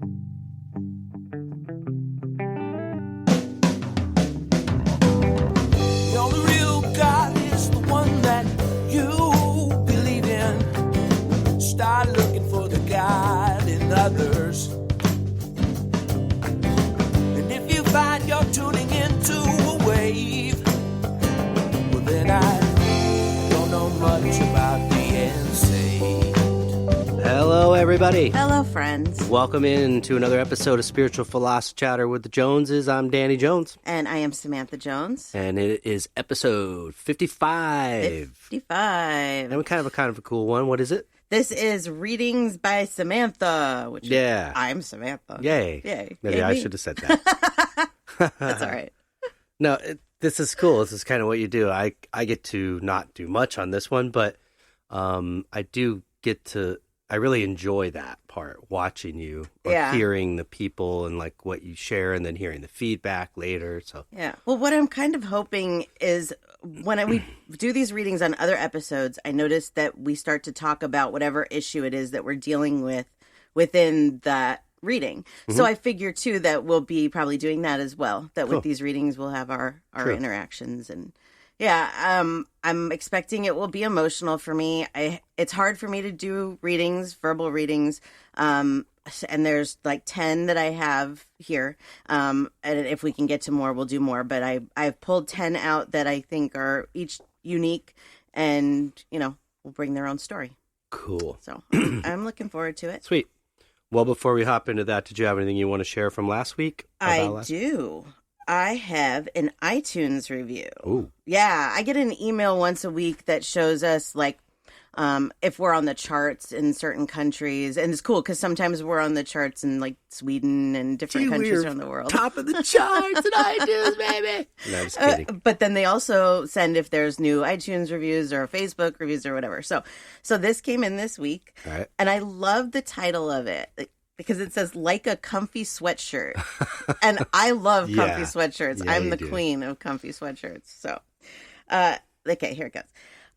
The only real God is the one that you believe in. Start looking for the God in others. And if you find you're tuning into a wave, well then I don't know much about the insane. Hello, everybody. Hello, friends. Welcome in to another episode of Spiritual Philosophy Chatter with the Joneses. I'm Danny Jones. And I am Samantha Jones. And it is episode 55. 55. And we kind of a cool one. What is it? This is Readings by Samantha. Which Yeah. is, I'm Samantha. Yay. Yay. Maybe Yay I me. should have said that. That's all right. No, this is cool. This is kind of what you do. I get to not do much on this one, but I do get to... I really enjoy that part, watching you, or hearing the people and like what you share, and then hearing the feedback later. So Yeah. Well, what I'm kind of hoping is when we do these readings on other episodes, I notice that we start to talk about whatever issue it is that we're dealing with within that reading. Mm-hmm. So I figure too that we'll be probably doing that as well. That with these readings we'll have our interactions and. Yeah, I'm expecting it will be emotional for me. It's hard for me to do readings, verbal readings, and there's like 10 that I have here. And if we can get to more, we'll do more. But I've pulled 10 out that I think are each unique and, will bring their own story. Cool. So I'm looking forward to it. Sweet. Well, before we hop into that, did you have anything you want to share from last week? I do. I have an iTunes review. Ooh. Yeah, I get an email once a week that shows us like if we're on the charts in certain countries. And it's cool because sometimes we're on the charts in like Sweden and different countries around the world. Top of the charts in iTunes, baby. No, I'm just kidding. But then they also send if there's new iTunes reviews or Facebook reviews or whatever. So this came in this week. All right. And I love the title of it. Because it says, like a comfy sweatshirt. And I love comfy sweatshirts. Yeah, I'm the queen of comfy sweatshirts. So, okay, here it goes.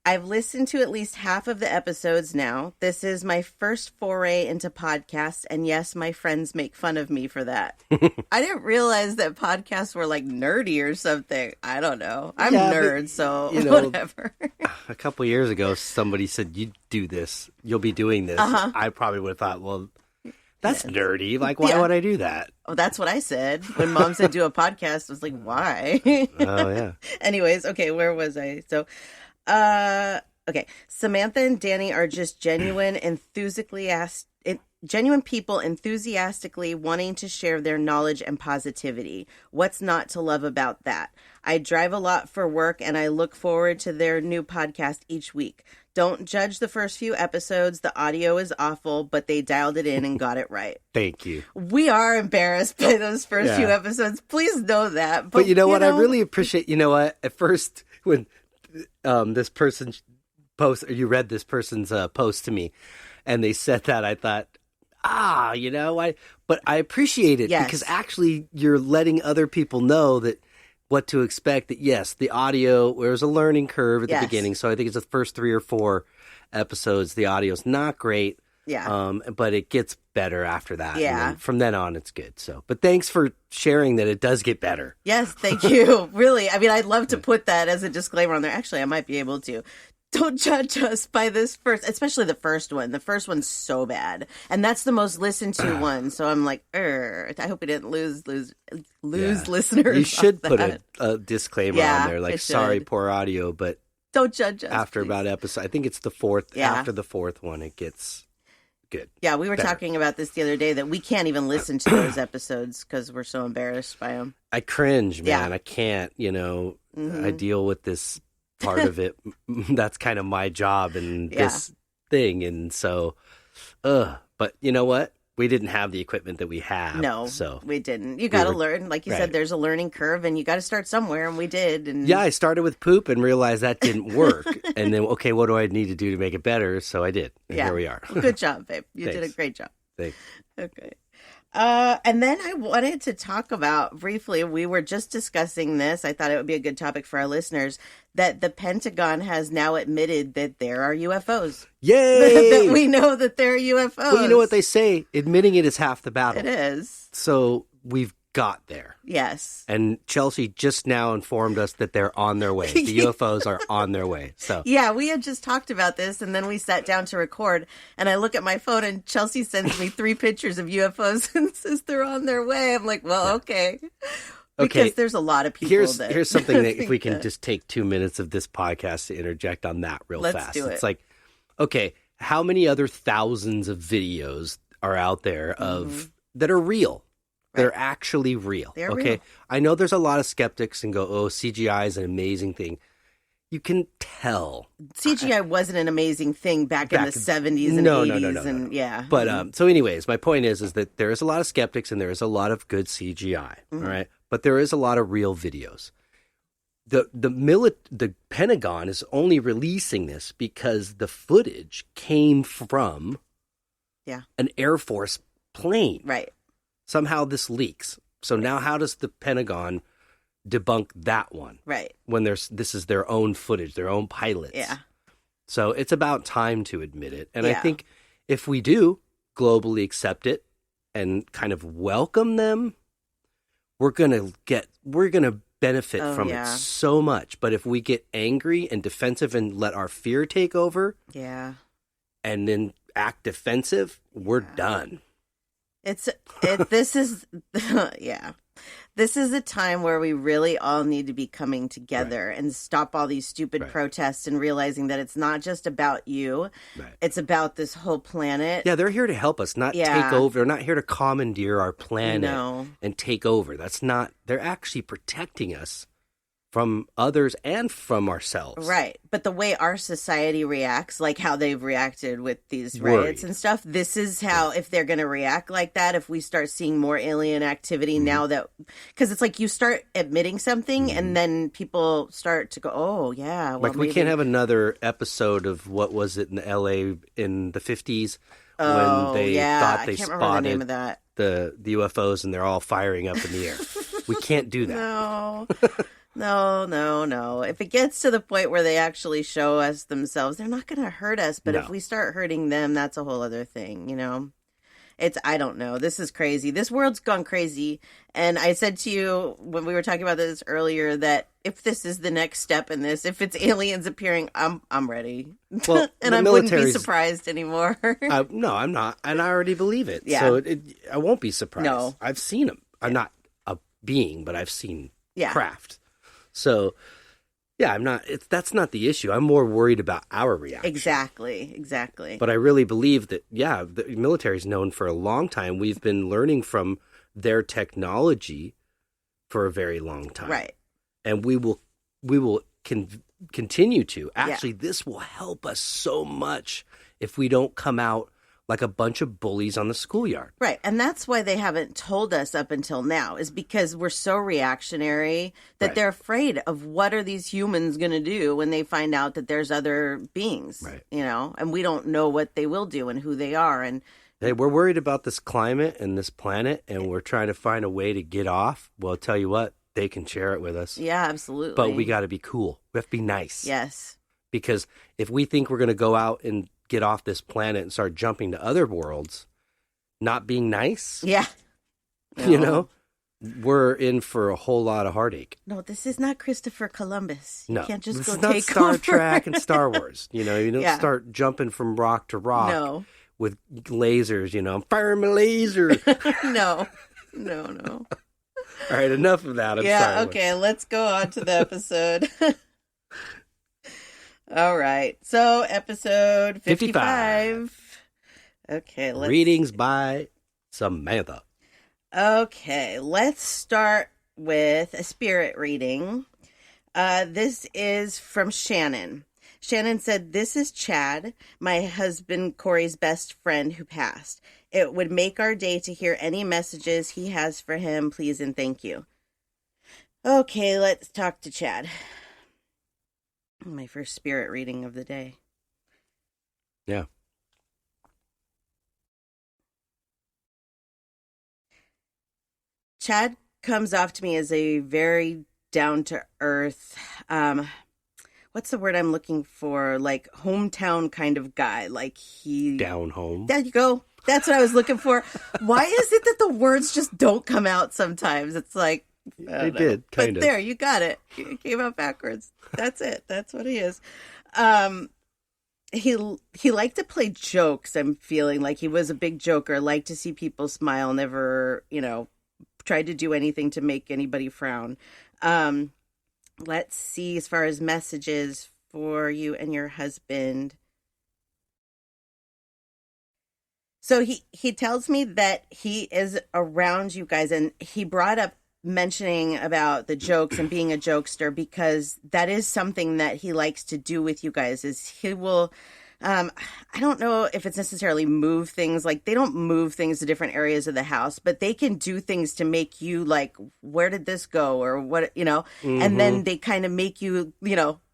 I've listened to at least half of the episodes now. This is my first foray into podcasts. And yes, my friends make fun of me for that. I didn't realize that podcasts were like nerdy or something. I don't know. I'm nerd, so whatever. A couple years ago, somebody said, you do this. You'll be doing this. Uh-huh. I probably would have thought, well... That's nerdy. Like, why would I do that? Oh, that's what I said. When Mom said do a podcast, I was like, why? Oh, yeah. Anyways, okay, where was I? So, okay. Samantha and Danny are just genuine people enthusiastically wanting to share their knowledge and positivity. What's not to love about that? I drive a lot for work, and I look forward to their new podcast each week. Don't judge the first few episodes. The audio is awful, but they dialed it in and got it right. Thank you. We are embarrassed by those first few episodes. Please know that. But you know what? I really appreciate, at first when this person you read this person's post to me and they said that, I thought, but I appreciate it because actually you're letting other people know that what to expect, that yes, the audio, there's a learning curve at the beginning. So I think it's the first 3 or 4 episodes. The audio's not great. Yeah. But it gets better after that. Yeah. And from then on, it's good. So, but thanks for sharing that it does get better. Yes. Thank you. Really. I mean, I'd love to put that as a disclaimer on there. Actually, I might be able to. Don't judge us by this first, especially the first one. The first one's so bad. And that's the most listened to one. So I'm like, I hope we didn't lose listeners. You should put a disclaimer on there, like, sorry, poor audio, but don't judge us. After please. About episode, I think it's the 4th, after the 4th one, it gets good. Yeah, we were talking about this the other day, that we can't even listen to those episodes because we're so embarrassed by them. I cringe, man. I can't, I deal with this part of it. That's kind of my job and this thing. And so, but you know what? We didn't have the equipment that we have. No, so we didn't. You got to learn. Like you said, there's a learning curve and you got to start somewhere. And we did. And I started with poop and realized that didn't work. And then, okay, what do I need to do to make it better? So I did. And here we are. Well, good job, babe. You did a great job. Thanks. Okay. And then I wanted to talk about briefly, we were just discussing this. I thought it would be a good topic for our listeners, that the Pentagon has now admitted that there are UFOs. Yay! That we know that there are UFOs. Well, you know what they say? Admitting it is half the battle. It is. So we've got there. Yes. And Chelsea just now informed us that they're on their way. The UFOs are on their way. So yeah, we had just talked about this, and then we sat down to record, and I look at my phone, and Chelsea sends me 3 pictures of UFOs and says they're on their way. I'm like, well, okay. Because there's a lot of people Here's something that if we can just take 2 minutes of this podcast to interject on that real fast. Let's do it. It's like, okay, how many other thousands of videos are out there of that are real? They're actually real. They're okay. real. I know there's a lot of skeptics and go, oh, CGI is an amazing thing. You can tell. CGI wasn't an amazing thing back in the 70s and 80s. And yeah. But so anyways, my point is that there is a lot of skeptics and there is a lot of good CGI. All right. But there is a lot of real videos. The Pentagon is only releasing this because the footage came from an Air Force plane. Right. Somehow this leaks. So now how does the Pentagon debunk that one? Right. When this is their own footage, their own pilots. Yeah. So it's about time to admit it. And I think if we do globally accept it and kind of welcome them, we're going to benefit from it so much. But if we get angry and defensive and let our fear take over, and then act defensive, we're done. This is This is a time where we really all need to be coming together and stop all these stupid protests and realizing that it's not just about you. Right. It's about this whole planet. Yeah, they're here to help us, not take over. They're not here to commandeer our planet and take over. They're actually protecting us from others and from ourselves. Right. But the way our society reacts, like how they've reacted with these riots and stuff, this is how, if they're going to react like that, if we start seeing more alien activity now that, because it's like you start admitting something and then people start to go, oh, yeah. Well, like we can't have another episode of what was it in LA in the 50s when they thought they spotted the name of that. The UFOs and they're all firing up in the air. We can't do that. No. No. If it gets to the point where they actually show us themselves, they're not going to hurt us. But if we start hurting them, that's a whole other thing, you know? I don't know. This is crazy. This world's gone crazy. And I said to you when we were talking about this earlier that if this is the next step in this, if it's aliens appearing, I'm ready. Well, and I wouldn't be surprised anymore. No, I'm not. And I already believe it. Yeah. So I won't be surprised. No. I've seen them. I'm not a being, but I've seen craft. So, that's not the issue. I'm more worried about our reaction. Exactly. But I really believe that, the military is known for a long time. We've been learning from their technology for a very long time. Right. And we will continue to. Actually, this will help us so much if we don't come out like a bunch of bullies on the schoolyard. Right. And that's why they haven't told us up until now, is because we're so reactionary that they're afraid of what are these humans going to do when they find out that there's other beings, you know, and we don't know what they will do and who they are. And hey, we're worried about this climate and this planet, and we're trying to find a way to get off. Well, I'll tell you what, they can share it with us. Yeah, absolutely. But we got to be cool. We have to be nice. Yes. Because if we think we're going to go out and get off this planet and start jumping to other worlds, not being nice. Yeah. No. You know, we're in for a whole lot of heartache. No, this is not Christopher Columbus. You can't just this go take is not Star over. Trek and Star Wars. You know, you don't start jumping from rock to rock with lasers, you know. I'm firing my laser. No. All right, enough of that. I'm sorry. Okay, let's go on to the episode. All right. So, episode 55. Okay, Readings by Samantha. Okay, let's start with a spirit reading. This is from Shannon. Shannon said, "This is Chad, my husband Corey's best friend who passed. It would make our day to hear any messages he has for him. Please and thank you." Okay, let's talk to Chad. My first spirit reading of the day. Yeah. Chad comes off to me as a very down to earth, what's the word I'm looking for? Like hometown kind of guy. Like he Down home. There you go. That's what I was looking for. Why is it that the words just don't come out sometimes? It's like They did, kind but of. there, you got it. It came out backwards. That's it. That's what he is. He liked to play jokes. I'm feeling like he was a big joker. Liked to see people smile. Never, tried to do anything to make anybody frown. Let's see. As far as messages for you and your husband. So he tells me that he is around you guys, and he brought up mentioning about the jokes and being a jokester because that is something that he likes to do with you guys. Is he will, I don't know if it's necessarily move things. Like they don't move things to different areas of the house, but they can do things to make you like, where did this go, or what, And then they kind of make you,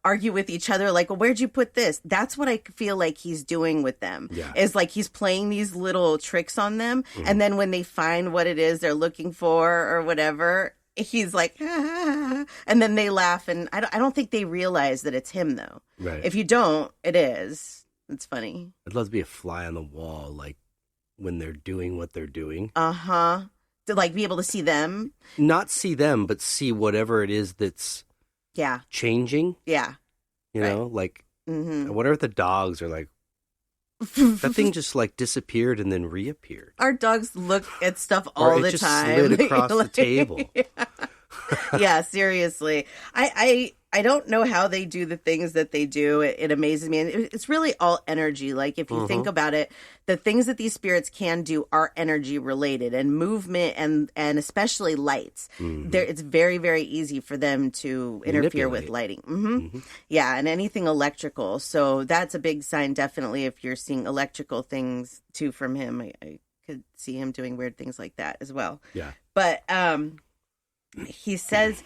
argue with each other like, well, where'd you put this? That's what I feel like he's doing with them. Yeah. Is like he's playing these little tricks on them, and then when they find what it is they're looking for or whatever, he's like, ah, and then they laugh, and I don't think they realize that it's him though. Right. If you don't, it is. It's funny. I'd love to be a fly on the wall, like when they're doing what they're doing. To like be able to see them. Not see them, but see whatever it is that's changing. Yeah. Like, I wonder if the dogs are like, that thing just like disappeared and then reappeared. Our dogs look at stuff all the time. Or it just slid across the table. Yeah, seriously. I don't know how they do the things that they do. It amazes me. And it's really all energy. Like if you think about it, the things that these spirits can do are energy related, and movement and especially lights. It's very, very easy for them to interfere with lighting. Yeah, and anything electrical. So that's a big sign, definitely, if you're seeing electrical things too from him. I could see him doing weird things like that as well. Yeah. But he says,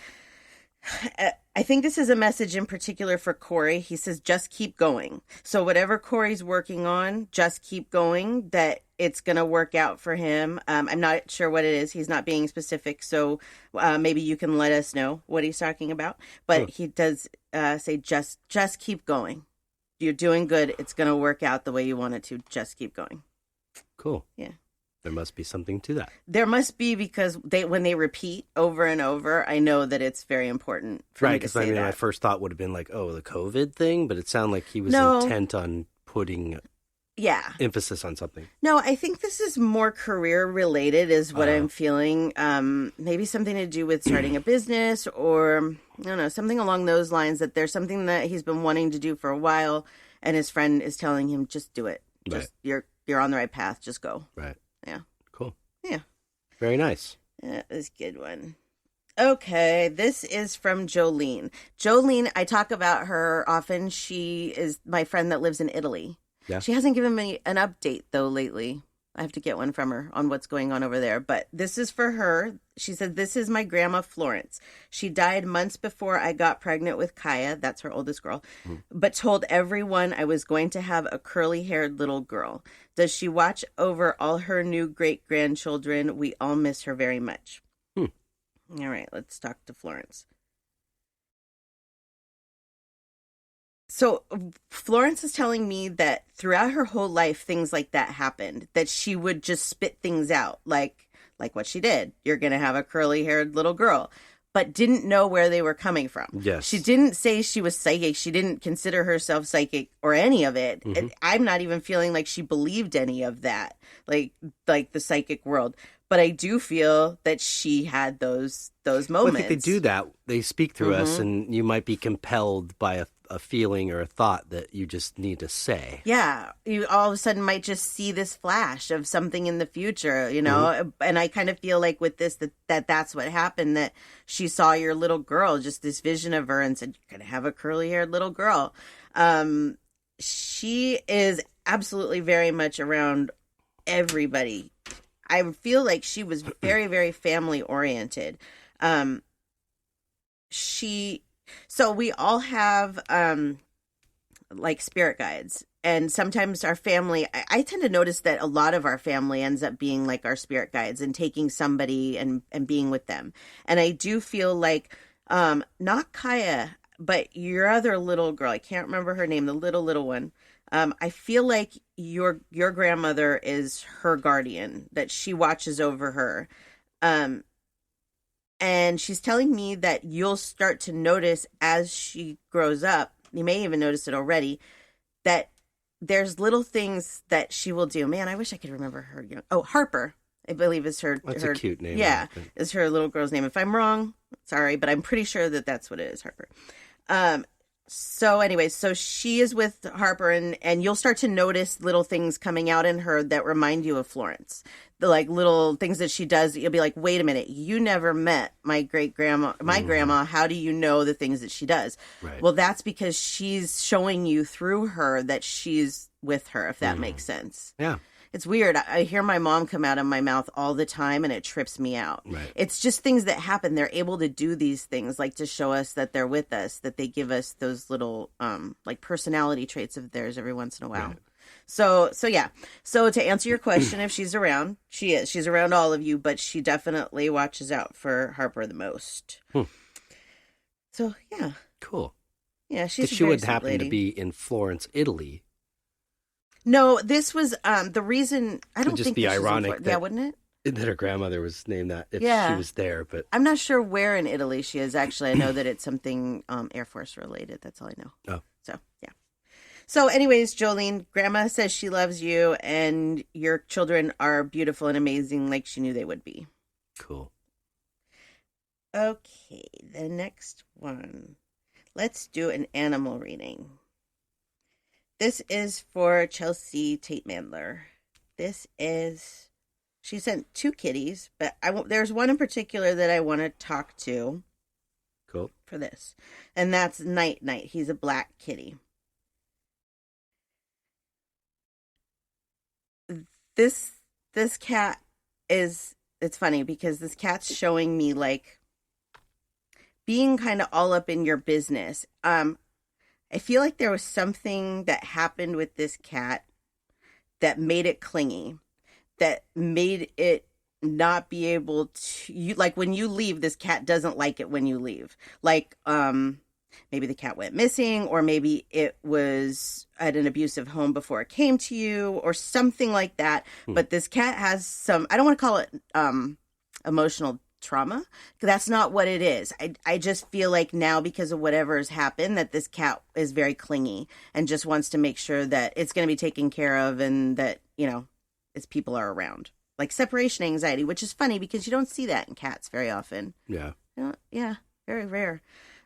I think this is a message in particular for Corey. He says, just keep going. So whatever Corey's working on, just keep going, that it's going to work out for him. I'm not sure what it is. He's not being specific. So maybe you can let us know what he's talking about. But he does say, just keep going. You're doing good. It's going to work out the way you want it to. Just keep going. Cool. Yeah. There must be something to that. There must be, because when they repeat over and over, I know that it's very important for me to say that. My first thought would have been like, oh, the COVID thing, but it sounded like he was intent on putting emphasis on something. No, I think this is more career related is what I'm feeling. Maybe something to do with starting a business, or I don't know, something along those lines, that there's something that he's been wanting to do for a while, and his friend is telling him, just do it. Just you're on the right path. Just go. Right. Yeah. Cool. Yeah. Very nice. That was a good one. Okay, this is from Jolene. Jolene, I talk about her often. She is my friend that lives in Italy. Yeah. She hasn't given me an update, though, lately. I have to get one from her on what's going on over there. But this is for her. She said, this is my grandma, Florence. She died months before I got pregnant with Kaya. That's her oldest girl. But told everyone I was going to have a curly-haired little girl. Does she watch over all her new great-grandchildren? We all miss her very much. All right, let's talk to Florence. So Florence is telling me that throughout her whole life, things like that happened, that she would just spit things out, like what she did. You're going to have a curly-haired little girl, but didn't know where they were coming from. Yes. She didn't say she was psychic. She didn't consider herself psychic or any of it. I'm not even feeling like she believed any of that, like the psychic world. But I do feel that she had those moments. Well, I think they do that. They speak through us, and you might be compelled by a feeling or a thought that you just need to say. Yeah. You all of a sudden might just see this flash of something in the future, And I kind of feel like with this, that's what happened, that she saw your little girl, just this vision of her, and said, you're going to have a curly-haired little girl. She is absolutely very much around everybody. I feel like she was very, very family oriented. So we all have like spirit guides, and sometimes our family, I tend to notice that a lot of our family ends up being like our spirit guides and taking somebody and being with them. And I do feel like, not Kaya, but your other little girl, I can't remember her name, the little one. I feel like your grandmother is her guardian, that she watches over her. And she's telling me that you'll start to notice as she grows up, you may even notice it already, that there's little things that she will do. Man, I wish I could remember her. Oh, Harper, I believe is her. That's her, a cute name. Yeah, is her little girl's name. If I'm wrong, sorry, but I'm pretty sure that that's what it is, Harper. So anyway, so she is with Harper, and you'll start to notice little things coming out in her that remind you of Florence. The like little things that she does. You'll be like, wait a minute, you never met my grandma. How do you know the things that she does? Right. Well, that's because she's showing you through her that she's with her, if that makes sense. Yeah. It's weird. I hear my mom come out of my mouth all the time, and it trips me out. Right. It's just things that happen. They're able to do these things, like to show us that they're with us, that they give us those little, like personality traits of theirs every once in a while. Right. So yeah. So to answer your question, if she's around, she is. She's around all of you, but she definitely watches out for Harper the most. So yeah. Cool. Yeah, she's. She would happen to be in Florence, Italy. No, this was the reason. I don't just think be ironic. Yeah, wouldn't it? That her grandmother was named that if she was there, but I'm not sure where in Italy she is. Actually, I know that it's something Air Force related. That's all I know. Oh, so yeah. So, anyways, Jolene, Grandma says she loves you, and your children are beautiful and amazing, like she knew they would be. Cool. Okay, the next one. Let's do an animal reading. This is for Chelsea Tate Mandler. She sent 2 kitties, but there's one in particular that I want to talk to. Cool. For this. And that's Night Night. He's a black kitty. This cat it's funny because this cat's showing me like being kind of all up in your business. I feel like there was something that happened with this cat that made it clingy, that made it not be able to, like when you leave, this cat doesn't like it when you leave. Like, maybe the cat went missing, or maybe it was at an abusive home before it came to you, or something like that. But this cat has some, I don't want to call it emotional trauma. That's not what it is. I just feel like now, because of whatever has happened, that this cat is very clingy and just wants to make sure that it's going to be taken care of, and that, its people are around. Like separation anxiety, which is funny because you don't see that in cats very often. Yeah. Yeah, very rare.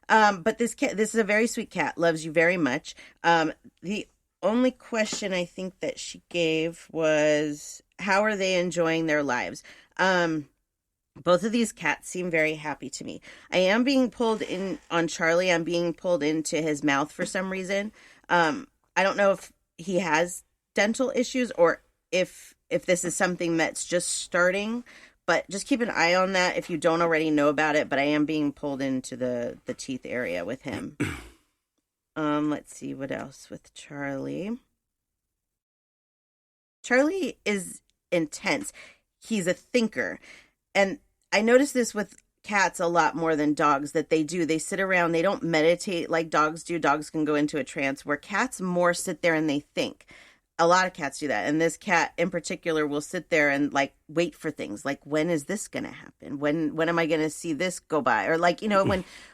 But this is a very sweet cat, loves you very much. The only question I think that she gave was, how are they enjoying their lives? Both of these cats seem very happy to me. I am being pulled in on Charlie. I'm being pulled into his mouth for some reason. I don't know if he has dental issues or if this is something that's just starting, but just keep an eye on that if you don't already know about it. But I am being pulled into the teeth area with him. Let's see what else with Charlie. Charlie is intense. He's a thinker. And I notice this with cats a lot more than dogs, that they sit around, they don't meditate like dogs do. Dogs can go into a trance, where cats more sit there and they think. A lot of cats do that. And this cat in particular will sit there and like wait for things. Like, when is this going to happen? When am I going to see this go by? Or like,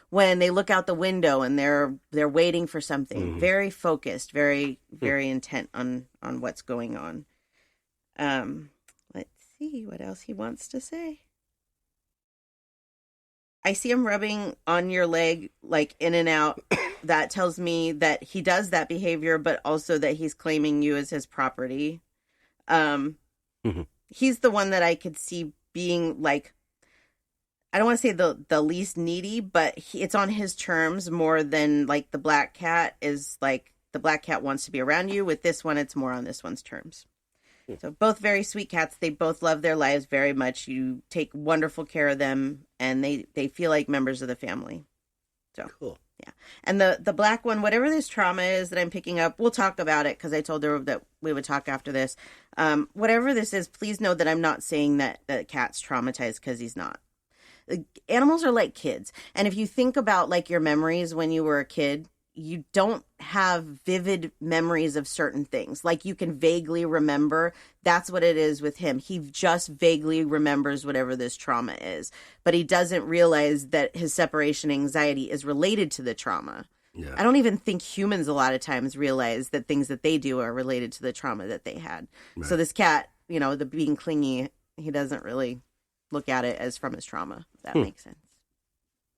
when they look out the window and they're waiting for something. Very focused, very, very intent on what's going on. Let's see what else he wants to say. I see him rubbing on your leg, like in and out. That tells me that he does that behavior, but also that he's claiming you as his property. He's the one that I could see being like, I don't want to say the least needy, but it's on his terms more than like the black cat is. Like, the black cat wants to be around you. With this one, it's more on this one's terms. So both very sweet cats. They both love their lives very much. You take wonderful care of them, and they feel like members of the family. So cool. Yeah. And the black one, whatever this trauma is that I'm picking up, we'll talk about it because I told her that we would talk after this. Whatever this is, please know that I'm not saying that the cat's traumatized, because he's not. Animals are like kids. And if you think about like your memories when you were a kid, you don't have vivid memories of certain things. Like you can vaguely remember. That's what it is with him. He just vaguely remembers whatever this trauma is, but he doesn't realize that his separation anxiety is related to the trauma. Yeah. I don't even think humans a lot of times realize that things that they do are related to the trauma that they had. Right. So this cat, you know, the being clingy, he doesn't really look at it as from his trauma. If that makes sense.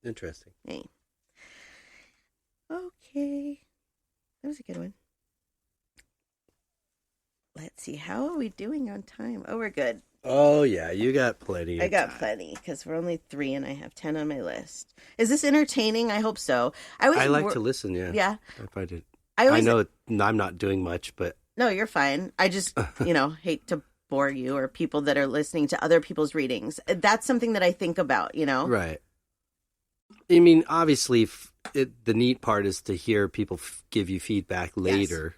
Interesting. Hey. Okay. That was a good one. Let's see. How are we doing on time? Oh, we're good. Oh, yeah. You got plenty. I got plenty because we're only 3 and I have 10 on my list. Is this entertaining? I hope so. I like to listen, yeah. Yeah. I find it. I know I'm not doing much, but. No, you're fine. I just, hate to bore you or people that are listening to other people's readings. That's something that I think about, Right. I mean, obviously, the neat part is to hear people give you feedback later,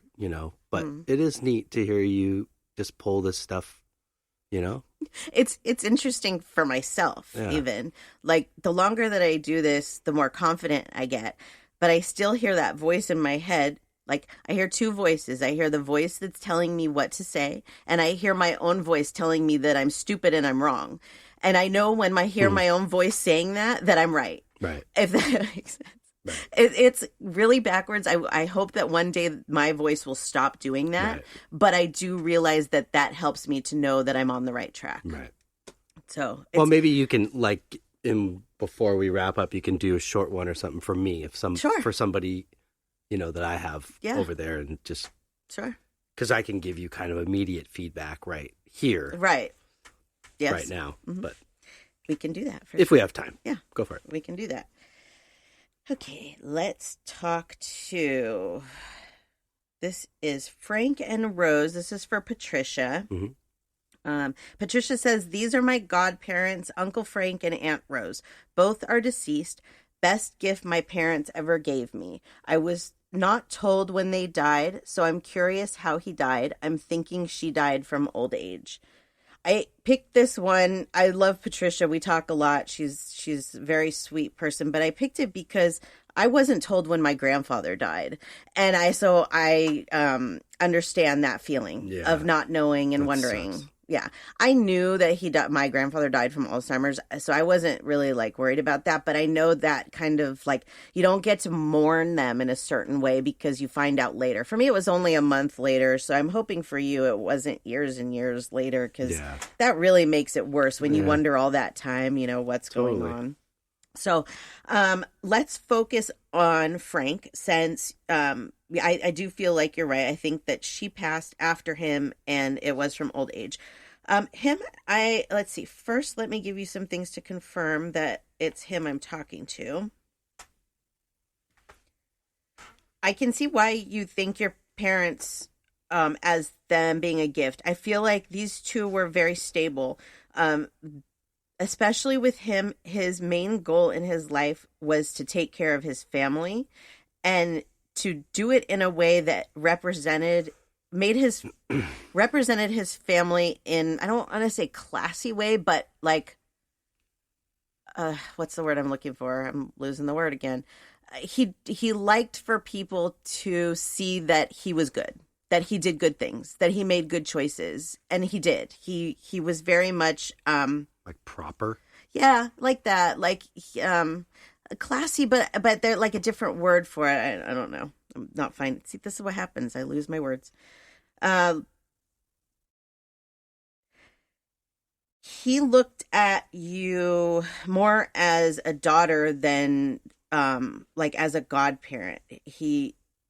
but it is neat to hear you just pull this stuff, It's interesting for myself, even. Like, the longer that I do this, the more confident I get. But I still hear that voice in my head. Like, I hear 2 voices. I hear the voice that's telling me what to say, and I hear my own voice telling me that I'm stupid and I'm wrong. And I know when I hear my own voice saying that I'm right. Right. If that makes sense. Right. It's really backwards. I hope that one day my voice will stop doing that. Right. But I do realize that helps me to know that I'm on the right track. Right. So, well, maybe you can, before we wrap up, you can do a short one or something for me, for somebody, that I have over there, and just because I can give you kind of immediate feedback right here, right, yes, right now. But we can do that if we have time. Yeah, go for it. We can do that. Okay, let's talk to. This is Frank and Rose. This is for Patricia. Patricia says, "These are my godparents, Uncle Frank and Aunt Rose. Both are deceased. Best gift my parents ever gave me. I was not told when they died, so I'm curious how he died. I'm thinking she died from old age." I picked this one. I love Patricia. We talk a lot. She's a very sweet person, but I picked it because I wasn't told when my grandfather died. And I understand that feeling of not knowing and wondering. Sucks. Yeah. I knew that my grandfather died from Alzheimer's, so I wasn't really worried about that, but I know that kind of you don't get to mourn them in a certain way because you find out later. For me, it was only a month later, so I'm hoping for you it wasn't years and years later, because that really makes it worse when you wonder all that time, what's going on. So let's focus on Frank, since I do feel like you're right. I think that she passed after him, and it was from old age. Let's see. First, let me give you some things to confirm that it's him I'm talking to. I can see why you think your parents, as them being a gift. I feel like these two were very stable. Especially with him, his main goal in his life was to take care of his family, and to do it in a way that represented his family in, I don't want to say classy way, but what's the word I'm looking for? I'm losing the word again. He liked for people to see that he was good, that he did good things, that he made good choices, and he did. He was very much proper. Yeah, like that, classy, but they're a different word for it. I don't know. I'm not fine. See, this is what happens. I lose my words. He looked at you more as a daughter than as a godparent.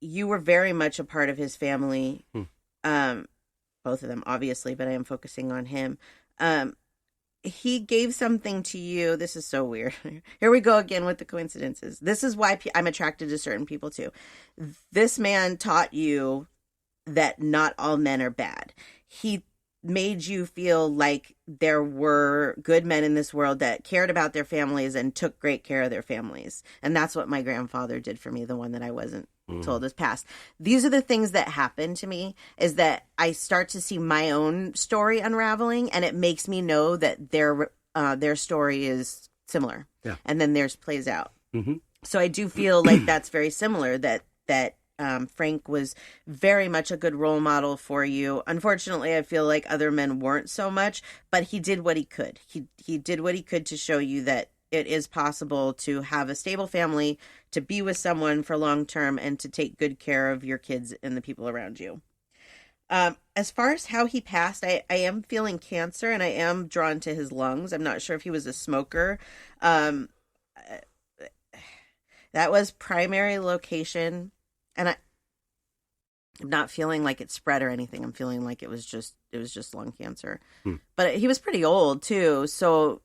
You were very much a part of his family. Both of them, obviously, but I am focusing on him. He gave something to you. This is so weird. Here we go again with the coincidences. This is why I'm attracted to certain people too. This man taught you that not all men are bad. He made you feel like there were good men in this world that cared about their families and took great care of their families. And that's what my grandfather did for me, the one that I wasn't told is past. These are the things that happen to me, is that I start to see my own story unraveling, and it makes me know that their story is similar. Yeah. And then theirs plays out. Mm-hmm. So I do feel like that's very similar, that Frank was very much a good role model for you. Unfortunately, I feel like other men weren't so much, but he did what he could. He did what he could to show you that it is possible to have a stable family, to be with someone for long term, and to take good care of your kids and the people around you. As far as how he passed, I am feeling cancer, and I am drawn to his lungs. I'm not sure if he was a smoker. That was primary location, and I'm not feeling like it spread or anything. I'm feeling like it was just lung cancer. But he was pretty old too, so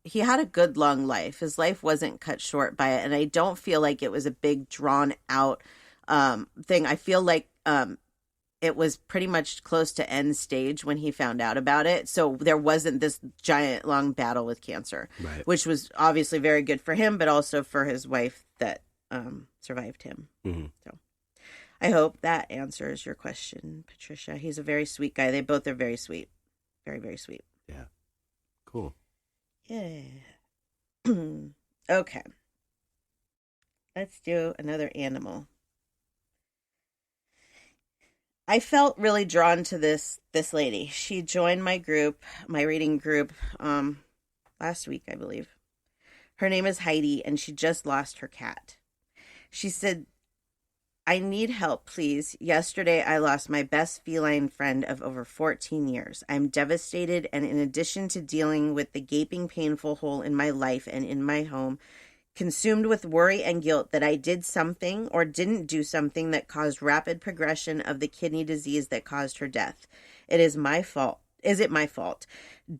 he had a good long life. His life wasn't cut short by it, and I don't feel like it was a big drawn out thing. I feel like it was pretty much close to end stage when he found out about it. So there wasn't this giant long battle with cancer, right, which was obviously very good for him, but also for his wife that survived him. Mm-hmm. So I hope that answers your question, Patricia. He's a very sweet guy. They both are very sweet. Very, very sweet. Yeah. Cool. Yeah. Okay. Let's do another animal. I felt really drawn to this lady. She joined my reading group, last week, I believe. Her name is Heidi, and she just lost her cat. She said, "I need help, please. Yesterday, I lost my best feline friend of over 14 years. I'm devastated, and in addition to dealing with the gaping, painful hole in my life and in my home, consumed with worry and guilt that I did something or didn't do something that caused rapid progression of the kidney disease that caused her death. It is my fault. Is it my fault?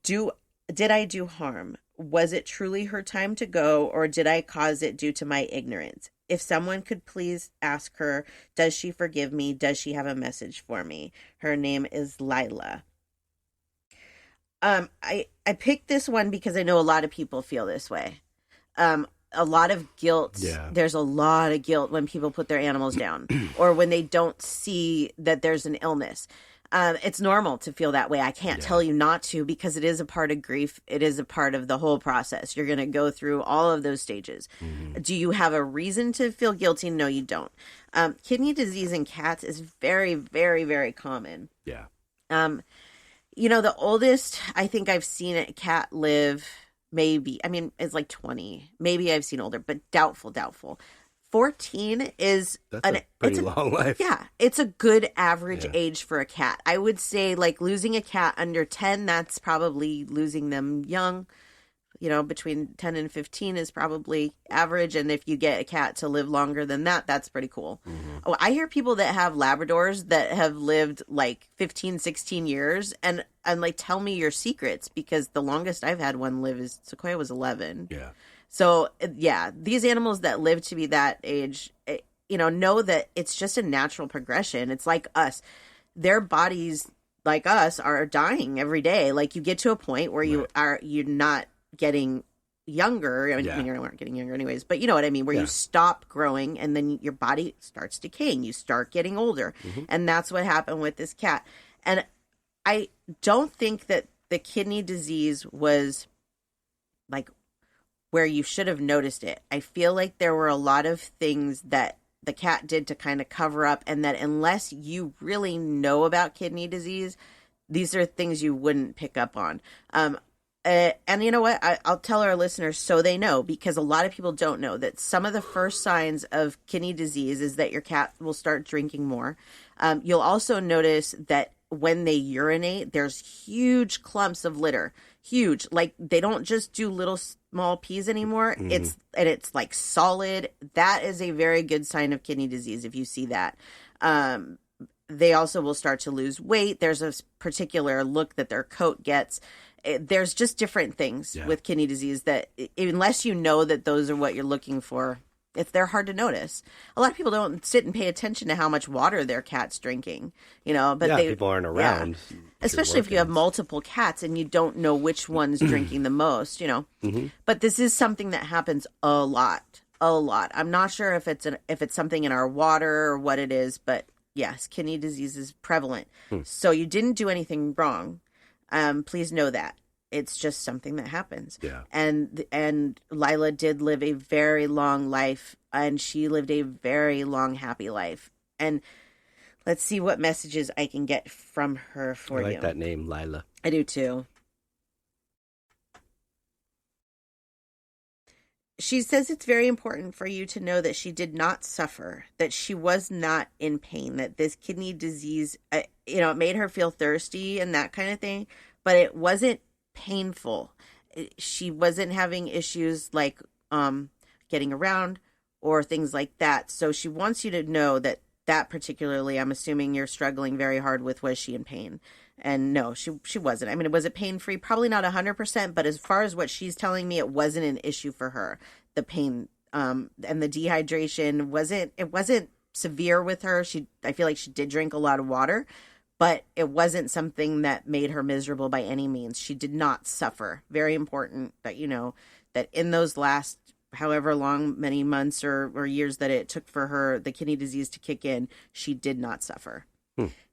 Did I do harm? Was it truly her time to go, or did I cause it due to my ignorance? If someone could please ask her, does she forgive me? Does she have a message for me? Her name is Lila." I picked this one because I know a lot of people feel this way. A lot of guilt. Yeah. There's a lot of guilt when people put their animals down or when they don't see that there's an illness. It's normal to feel that way. I can't tell you not to, because it is a part of grief. It is a part of the whole process. You're going to go through all of those stages. Mm-hmm. Do you have a reason to feel guilty? No, you don't. Kidney disease in cats is very, very, very common. Yeah. The oldest I think I've seen a cat live, it's like 20. Maybe I've seen older, but doubtful. 14 is a pretty long life. Yeah, it's a good average age for a cat. I would say, like, losing a cat under 10, that's probably losing them young. Between 10 and 15 is probably average. And if you get a cat to live longer than that, that's pretty cool. Mm-hmm. Oh, I hear people that have Labradors that have lived like 15, 16 years and like, tell me your secrets, because the longest I've had one live is Sequoia was 11. Yeah. So, yeah, these animals that live to be that age, know that it's just a natural progression. It's like us. Their bodies, like us, are dying every day. Like, you get to a point where you're not getting younger. I mean, you aren't getting younger anyways, but you know what I mean, where you stop growing and then your body starts decaying. You start getting older. Mm-hmm. And that's what happened with this cat. And I don't think that the kidney disease was like where you should have noticed it. I feel like there were a lot of things that the cat did to kind of cover up, and that unless you really know about kidney disease, these are things you wouldn't pick up on. And you know what? I'll tell our listeners so they know, because a lot of people don't know that some of the first signs of kidney disease is that your cat will start drinking more. You'll also notice that when they urinate, there's huge clumps of litter. Huge. Like, they don't just do little small pees anymore. Mm-hmm. It's like solid. That is a very good sign of kidney disease if you see that. They also will start to lose weight. There's a particular look that their coat gets. There's just different things with kidney disease that, unless you know that those are what you're looking for, if they're hard to notice. A lot of people don't sit and pay attention to how much water their cat's drinking, but people aren't around. Yeah. Especially if you have multiple cats and you don't know which one's drinking the most, Mm-hmm. But this is something that happens a lot. I'm not sure if it's something in our water or what it is, but yes, kidney disease is prevalent. So you didn't do anything wrong. Please know that. It's just something that happens. Yeah. And Lila did live a very long life, and she lived a very long, happy life. And let's see what messages I can get from her for you. I like that name, Lila. I do too. She says it's very important for you to know that she did not suffer, that she was not in pain, that this kidney disease, it made her feel thirsty and that kind of thing, but it wasn't painful. She wasn't having issues like getting around or things like that. So she wants you to know that particularly, I'm assuming you're struggling very hard with, was she in pain? And no, she wasn't. I mean, was it pain-free? Probably not 100%, but as far as what she's telling me, it wasn't an issue for her. The pain and the dehydration wasn't severe with her. I feel like she did drink a lot of water, but it wasn't something that made her miserable by any means. She did not suffer. Very important that that in those last however long, many months or years that it took for her, the kidney disease to kick in, she did not suffer.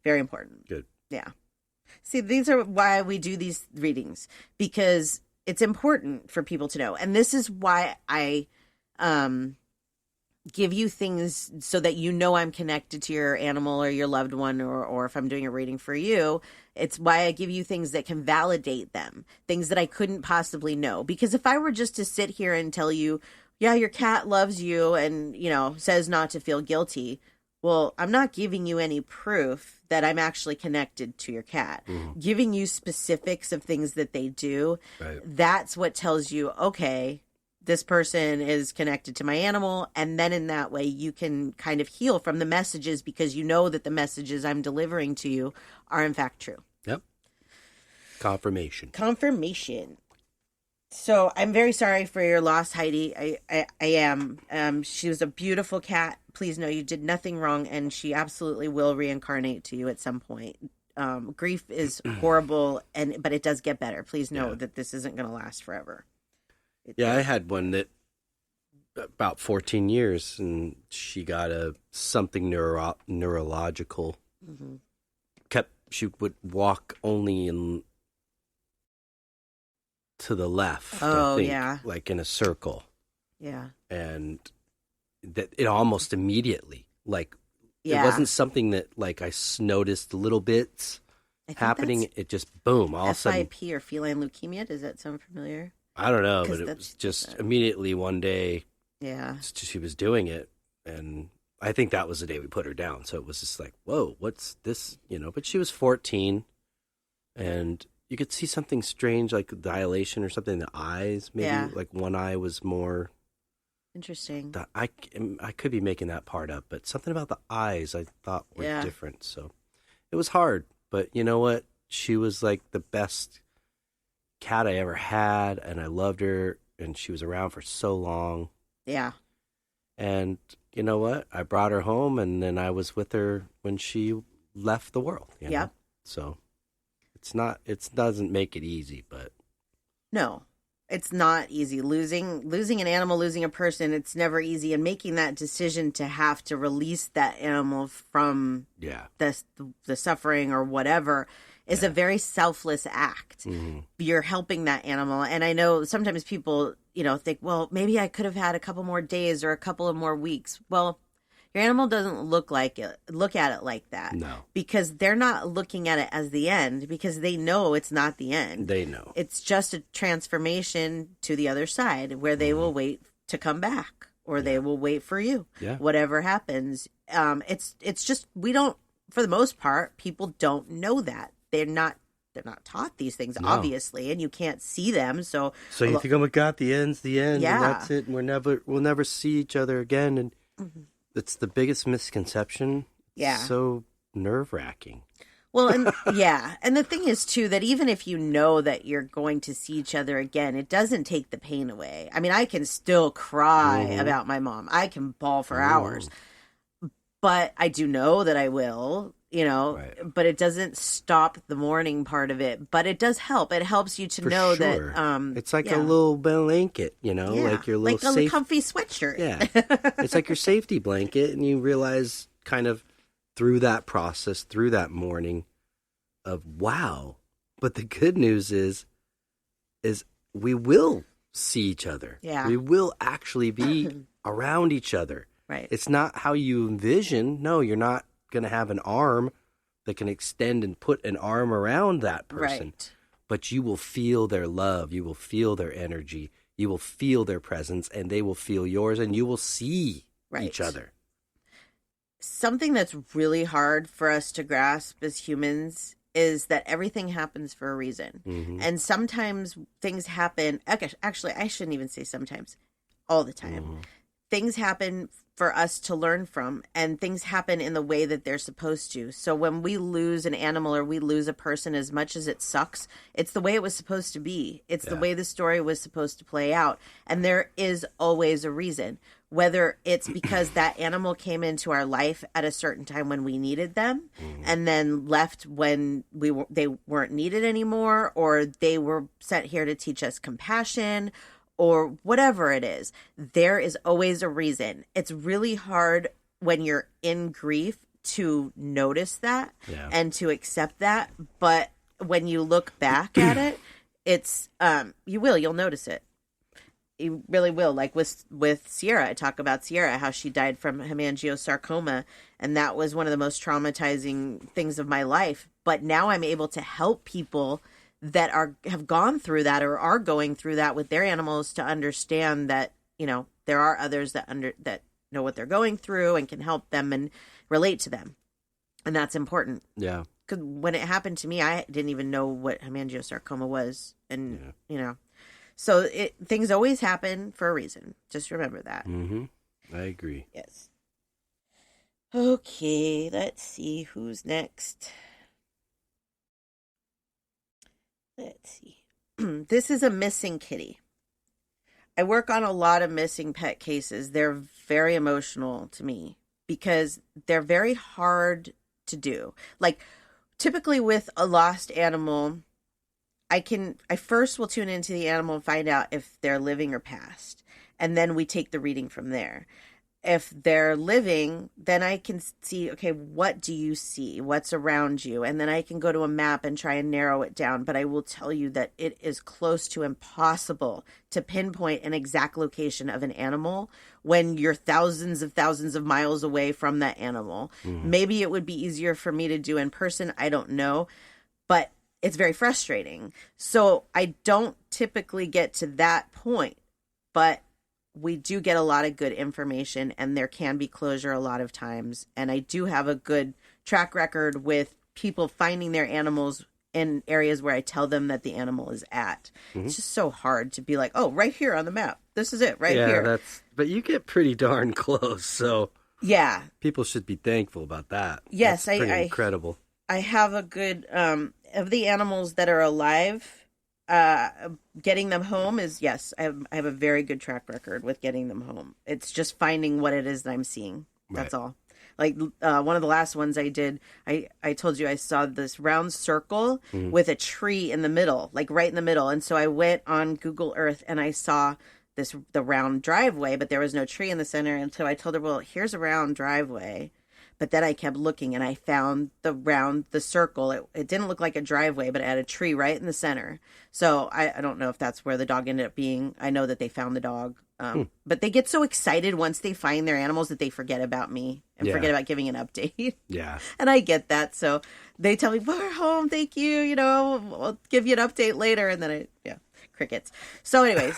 Very important. Good. Yeah. See, these are why we do these readings, because it's important for people to know. And this is why I give you things so that I'm connected to your animal or your loved one, or if I'm doing a reading for you, it's why I give you things that can validate them, things that I couldn't possibly know. Because if I were just to sit here and tell you, yeah, your cat loves you and, says not to feel guilty, well, I'm not giving you any proof that I'm actually connected to your cat. Mm-hmm. Giving you specifics of things that they do, right. That's what tells you, okay, this person is connected to my animal. And then in that way, you can kind of heal from the messages, because you know that the messages I'm delivering to you are in fact true. Yep. Confirmation. So I'm very sorry for your loss, Heidi. I am. She was a beautiful cat. Please know you did nothing wrong, and she absolutely will reincarnate to you at some point. Grief is horrible, but it does get better. Please know that this isn't going to last forever. I had one that about 14 years, and she got something neurological. Mm-hmm. She would walk only to the left. Oh, I think, yeah. like in a circle. Yeah. And that it almost immediately, it wasn't something that I noticed little bits happening. It just boom, all of a sudden. FIP or feline leukemia. Does that sound familiar? I don't know, but it was just immediately one day. Yeah. She was doing it, and I think that was the day we put her down. So it was just like, whoa, what's this? But she was 14, and you could see something strange, like dilation or something in the eyes. Maybe like one eye was more interesting. I could be making that part up, but something about the eyes I thought were different. So it was hard, but you know what? She was like the best cat I ever had, and I loved her, and she was around for so long. Yeah. And you know what? I brought her home, and then I was with her when she left the world. You know? So it doesn't make it easy, but no, it's not easy. Losing an animal, losing a person, it's never easy. And making that decision to have to release that animal from the suffering or whatever is a very selfless act. Mm-hmm. You're helping that animal. And I know sometimes people, think, well, maybe I could have had a couple more days or a couple of more weeks. Well, your animal doesn't look at it like that. No. Because they're not looking at it as the end, because they know it's not the end. They know. It's just a transformation to the other side where they will wait to come back, or they will wait for you. Yeah. Whatever happens. It's just, we don't, for the most part, people don't know that. They're not taught these things, obviously, and you can't see them. So you think, oh my God, the end's the end, and that's it, and we'll never see each other again, and it's the biggest misconception. Yeah, it's so nerve-wracking. Well, and yeah. And the thing is, too, that even if you know that you're going to see each other again, it doesn't take the pain away. I mean, I can still cry about my mom. I can bawl for hours. But I do know that I will, Right. but it doesn't stop the mourning part of it. But it does help. It helps you to know sure. that it's like a little blanket, like your little like a comfy sweatshirt. Yeah. It's like your safety blanket, and you realize kind of through that process, through that mourning of wow. But the good news is we will see each other. Yeah. We will actually be around each other. Right. It's not how you envision. No, you're not going to have an arm that can extend and put an arm around that person. Right. But you will feel their love. You will feel their energy. You will feel their presence, and they will feel yours, and you will see each other. Something that's really hard for us to grasp as humans is that everything happens for a reason. Mm-hmm. And sometimes things happen. Actually, I shouldn't even say sometimes. All the time. Mm-hmm. Things happen for us to learn from, and things happen in the way that they're supposed to. So when we lose an animal or we lose a person, as much as it sucks, it's the way it was supposed to be. It's the way the story was supposed to play out. And there is always a reason, whether it's because that animal came into our life at a certain time when we needed them and then left when they weren't needed anymore, or they were sent here to teach us compassion, or whatever it is. There is always a reason. It's really hard when you're in grief to notice that and to accept that. But when you look back at it, it's, you'll notice it. You really will. Like with Sierra, I talk about Sierra, how she died from hemangiosarcoma. And that was one of the most traumatizing things of my life. But now I'm able to help people that have gone through that or are going through that with their animals, to understand that, there are others that know what they're going through and can help them and relate to them. And that's important. Yeah. Because when it happened to me, I didn't even know what hemangiosarcoma was. And, so things always happen for a reason. Just remember that. Mm-hmm. I agree. Yes. Okay, let's see who's next. Let's see. This is a missing kitty. I work on a lot of missing pet cases. They're very emotional to me because they're very hard to do. Like, typically with a lost animal, I first will tune into the animal and find out if they're living or passed. And then we take the reading from there. If they're living, then I can see, okay, what do you see? What's around you? And then I can go to a map and try and narrow it down. But I will tell you that it is close to impossible to pinpoint an exact location of an animal when you're thousands of miles away from that animal. Maybe it would be easier for me to do in person. I don't know. But it's very frustrating. So I don't typically get to that point. But we do get a lot of good information, and there can be closure a lot of times. And I do have a good track record with people finding their animals in areas where I tell them that the animal is at. It's just so hard to be like, oh, right here on the map. This is it right here. But you get pretty darn close. So yeah, people should be thankful about that. Yes. That's pretty incredible. I have a good, of the animals that are alive, getting them home is, yes, I have a very good track record with getting them home. It's just finding what it is that I'm seeing. That's all. Like one of the last ones I did, I told you I saw this round circle with a tree in the middle, like right in the middle. And so I went on Google Earth and I saw the round driveway, but there was no tree in the center. And so I told her, well, here's a round driveway. But then I kept looking and I found the circle. It didn't look like a driveway, but it had a tree right in the center. So I don't know if that's where the dog ended up being. I know that they found the dog. But they get so excited once they find their animals that they forget about me and forget about giving an update. Yeah. And I get that. So they tell me, we're home. Thank you. I'll give you an update later. And then crickets. So anyways.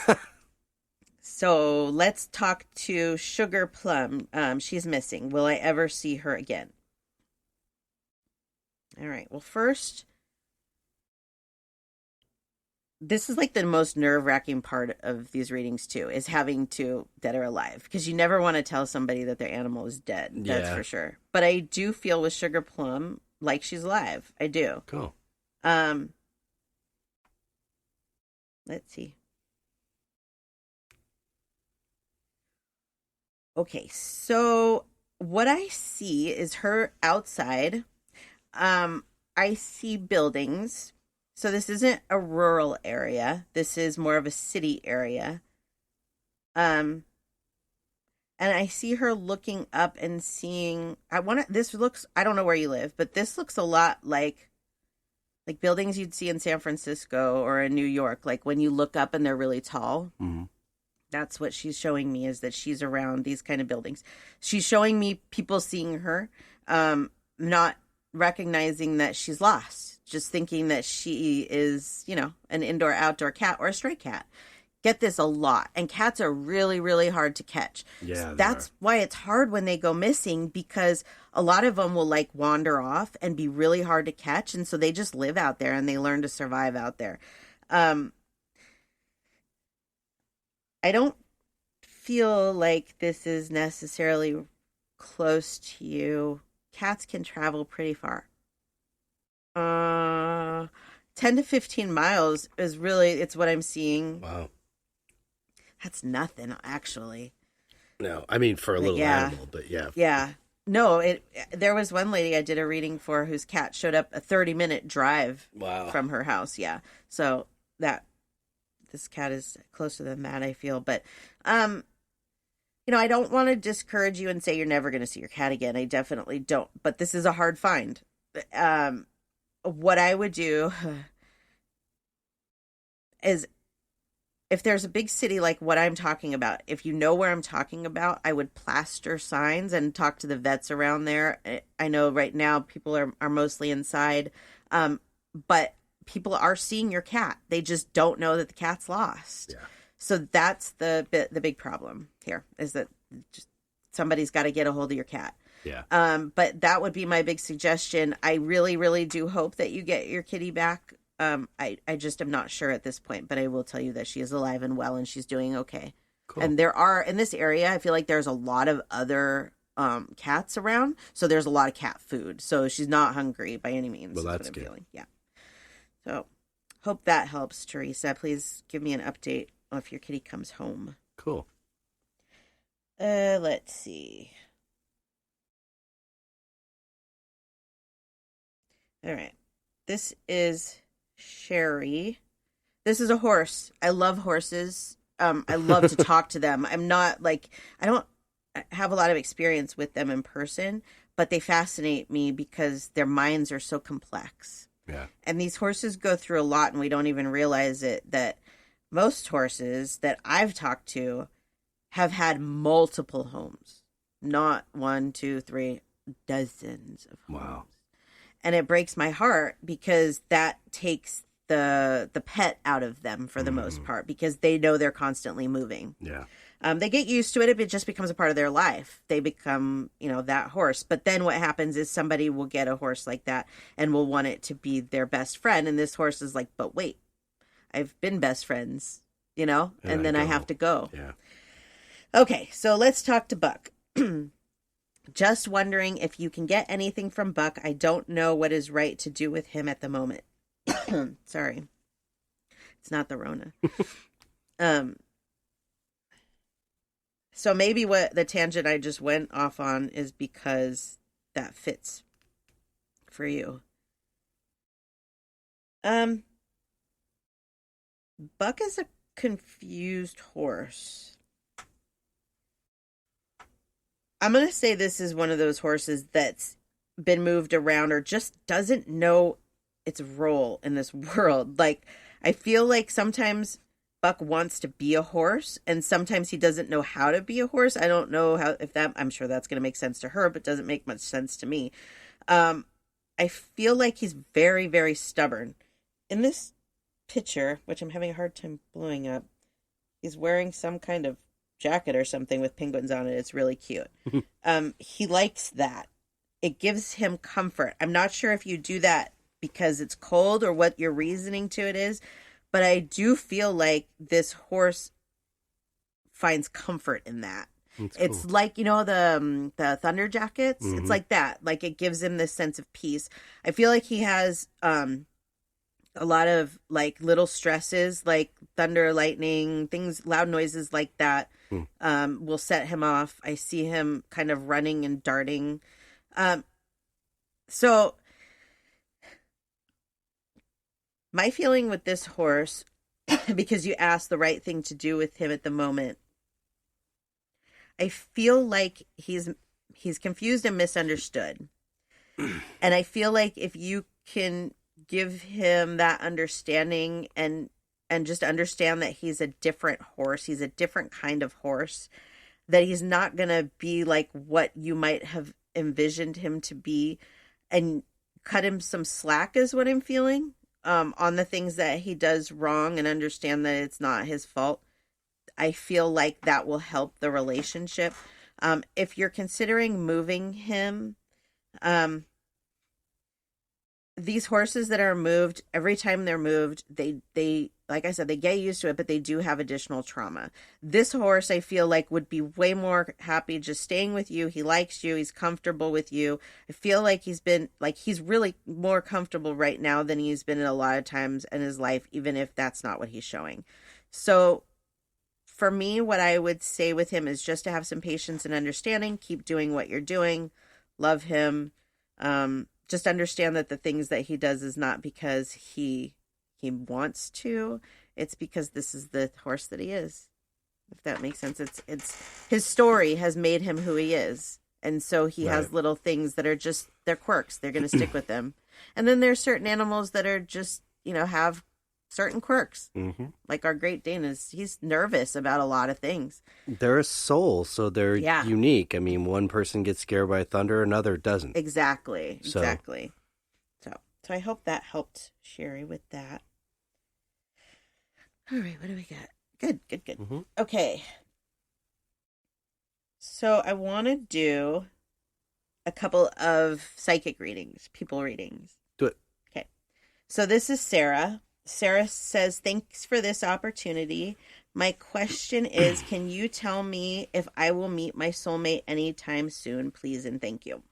So let's talk to Sugar Plum. She's missing. Will I ever see her again? All right. Well, first, this is like the most nerve-wracking part of these readings, too, is having to dead or alive. Because you never want to tell somebody that their animal is dead. That's for sure. But I do feel with Sugar Plum like she's alive. I do. Cool. Let's see. Okay, so what I see is her outside. I see buildings. So this isn't a rural area. This is more of a city area. And I see her looking up and seeing, I don't know where you live, but this looks a lot like buildings you'd see in San Francisco or in New York. Like when you look up and they're really tall. Mm-hmm. That's what she's showing me, is that she's around these kind of buildings. She's showing me people seeing her, not recognizing that she's lost, just thinking that she is, an indoor-outdoor cat or a stray cat. Get this a lot. And cats are really, really hard to catch. Yeah, that's why it's hard when they go missing, because a lot of them will wander off and be really hard to catch. And so they just live out there and they learn to survive out there. I don't feel like this is necessarily close to you. Cats can travel pretty far. 10 to 15 miles is really, it's what I'm seeing. Wow. That's nothing, actually. No, I mean, for a little animal, but yeah. Yeah. No, there was one lady I did a reading for whose cat showed up a 30-minute drive from her house. Yeah. So this cat is closer than that, I feel. But, I don't want to discourage you and say you're never going to see your cat again. I definitely don't. But this is a hard find. What I would do is, if there's a big city like what I'm talking about, if you know where I'm talking about, I would plaster signs and talk to the vets around there. I know right now people are mostly inside, but people are seeing your cat. They just don't know that the cat's lost. Yeah. So that's the big problem here, is that just somebody's got to get a hold of your cat. Yeah. But that would be my big suggestion. I really, really do hope that you get your kitty back. I just am not sure at this point, but I will tell you that she is alive and well and she's doing okay. Cool. And there are, in this area, I feel like there's a lot of other cats around. So there's a lot of cat food. So she's not hungry by any means. Well, that's good. Feeling. Yeah. So hope that helps, Teresa. Please give me an update if your kitty comes home. Cool. Let's see. All right. This is Sherry. This is a horse. I love horses. I love to talk to them. I don't have a lot of experience with them in person, but they fascinate me because their minds are so complex. Yeah. And these horses go through a lot, and we don't even realize it, that most horses that I've talked to have had multiple homes. Not 1, 2, 3, dozens of homes. Wow. And it breaks my heart because that takes the pet out of them for the most part, because they know they're constantly moving. Yeah. They get used to it. It just becomes a part of their life. They become, that horse. But then what happens is somebody will get a horse like that and will want it to be their best friend. And this horse is like, but wait, I've been best friends, and then I have to go. Yeah. Okay, so let's talk to Buck. Just wondering if you can get anything from Buck. I don't know what is right to do with him at the moment. Sorry. It's not the Rona. So maybe what the tangent I just went off on is because that fits for you. Buck is a confused horse. I'm going to say this is one of those horses that's been moved around or just doesn't know its role in this world. Like, I feel like sometimes Buck wants to be a horse and sometimes he doesn't know how to be a horse. I don't know I'm sure that's going to make sense to her, but doesn't make much sense to me. I feel like he's very, very stubborn. In this picture, which I'm having a hard time blowing up, he's wearing some kind of jacket or something with penguins on it. It's really cute. He likes that. It gives him comfort. I'm not sure if you do that because it's cold or what your reasoning to it is, but I do feel like this horse finds comfort in that. It's cool. Like, the thunder jackets. It's like that. Like, it gives him this sense of peace. I feel like he has a lot of like little stresses, like thunder, lightning, things, loud noises like that will set him off. I see him kind of running and darting. So my feeling with this horse, because you asked the right thing to do with him at the moment, I feel like he's confused and misunderstood. And I feel like if you can give him that understanding and just understand that he's a different horse, he's a different kind of horse, that he's not going to be like what you might have envisioned him to be, and cut him some slack is what I'm feeling on the things that he does wrong, and understand that it's not his fault. I feel like that will help the relationship. If you're considering moving him, these horses that are moved, every time they're moved, they like I said, they get used to it, but they do have additional trauma. This horse, I feel like, would be way more happy just staying with you. He likes you. He's comfortable with you. I feel like he's really more comfortable right now than he's been in a lot of times in his life, even if that's not what he's showing. So for me, what I would say with him is just to have some patience and understanding. Keep doing what you're doing. Love him. Just understand that the things that he does is not because he wants to. It's because this is the horse that he is. If that makes sense. It's his story has made him who he is. And so he has little things that are just, they're quirks. They're going to stick with him. And then there's certain animals that are just, have certain quirks. Mm-hmm. Like our Great Dane he's nervous about a lot of things. They're a soul, so they're unique. I mean, one person gets scared by thunder, another doesn't. Exactly. So I hope that helped Sherry with that. All right, what do we got? Good. Mm-hmm. Okay. So I want to do a couple of psychic readings, people readings. Do it. Okay. So this is Sarah. Sarah says, thanks for this opportunity. My question is, can you tell me if I will meet my soulmate anytime soon, please and thank you?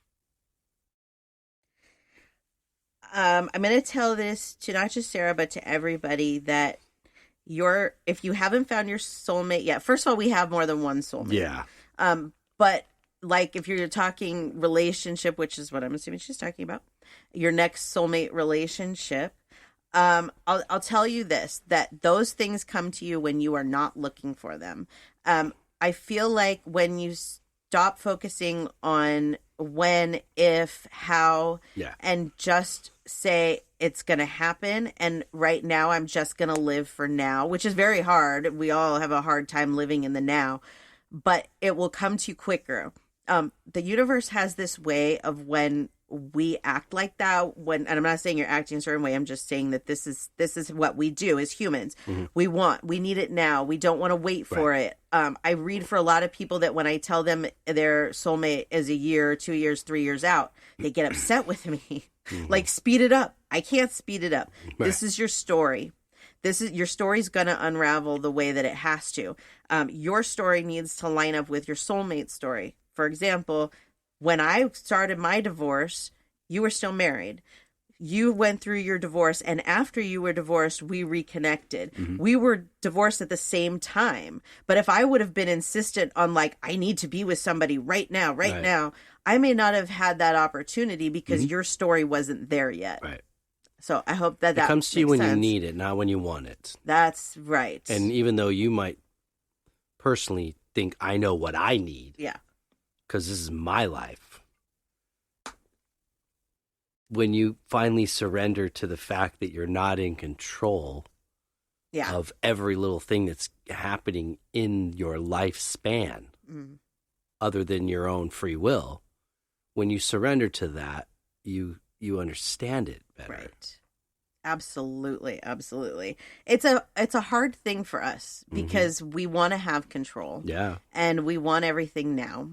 I'm going to tell this to not just Sarah, but to everybody that if you haven't found your soulmate yet, first of all, we have more than one soulmate. Yeah. But like if you're talking relationship, which is what I'm assuming she's talking about, your next soulmate relationship, I'll tell you this, that those things come to you when you are not looking for them. I feel like when you stop focusing on when, if, how, and just say it's going to happen. And right now I'm just going to live for now, which is very hard. We all have a hard time living in the now, but it will come to you quicker. The universe has this way of when we act like that, and I'm not saying you're acting a certain way, I'm just saying that this is what we do as humans. Mm-hmm. We need it now. We don't want to wait for it. I read for a lot of people that when I tell them their soulmate is a year, 2 years, 3 years out, they get upset with me. Mm-hmm. Like, speed it up. I can't speed it up. Right. This is your story. Your story's going to unravel the way that it has to. Your story needs to line up with your soulmate's story. For example, when I started my divorce, you were still married. You went through your divorce, and after you were divorced, we reconnected. Mm-hmm. We were divorced at the same time. But if I would have been insistent on, like, I need to be with somebody right now, now, I may not have had that opportunity because your story wasn't there yet. Right. So I hope that comes to you when sense. You need it, not when you want it. That's right. And even though you might personally think, I know what I need. Yeah. Because this is my life. When you finally surrender to the fact that you're not in control of every little thing that's happening in your lifespan, other than your own free will, when you surrender to that, you understand it better. Right. Absolutely. It's a hard thing for us because we want to have control. Yeah. And we want everything now.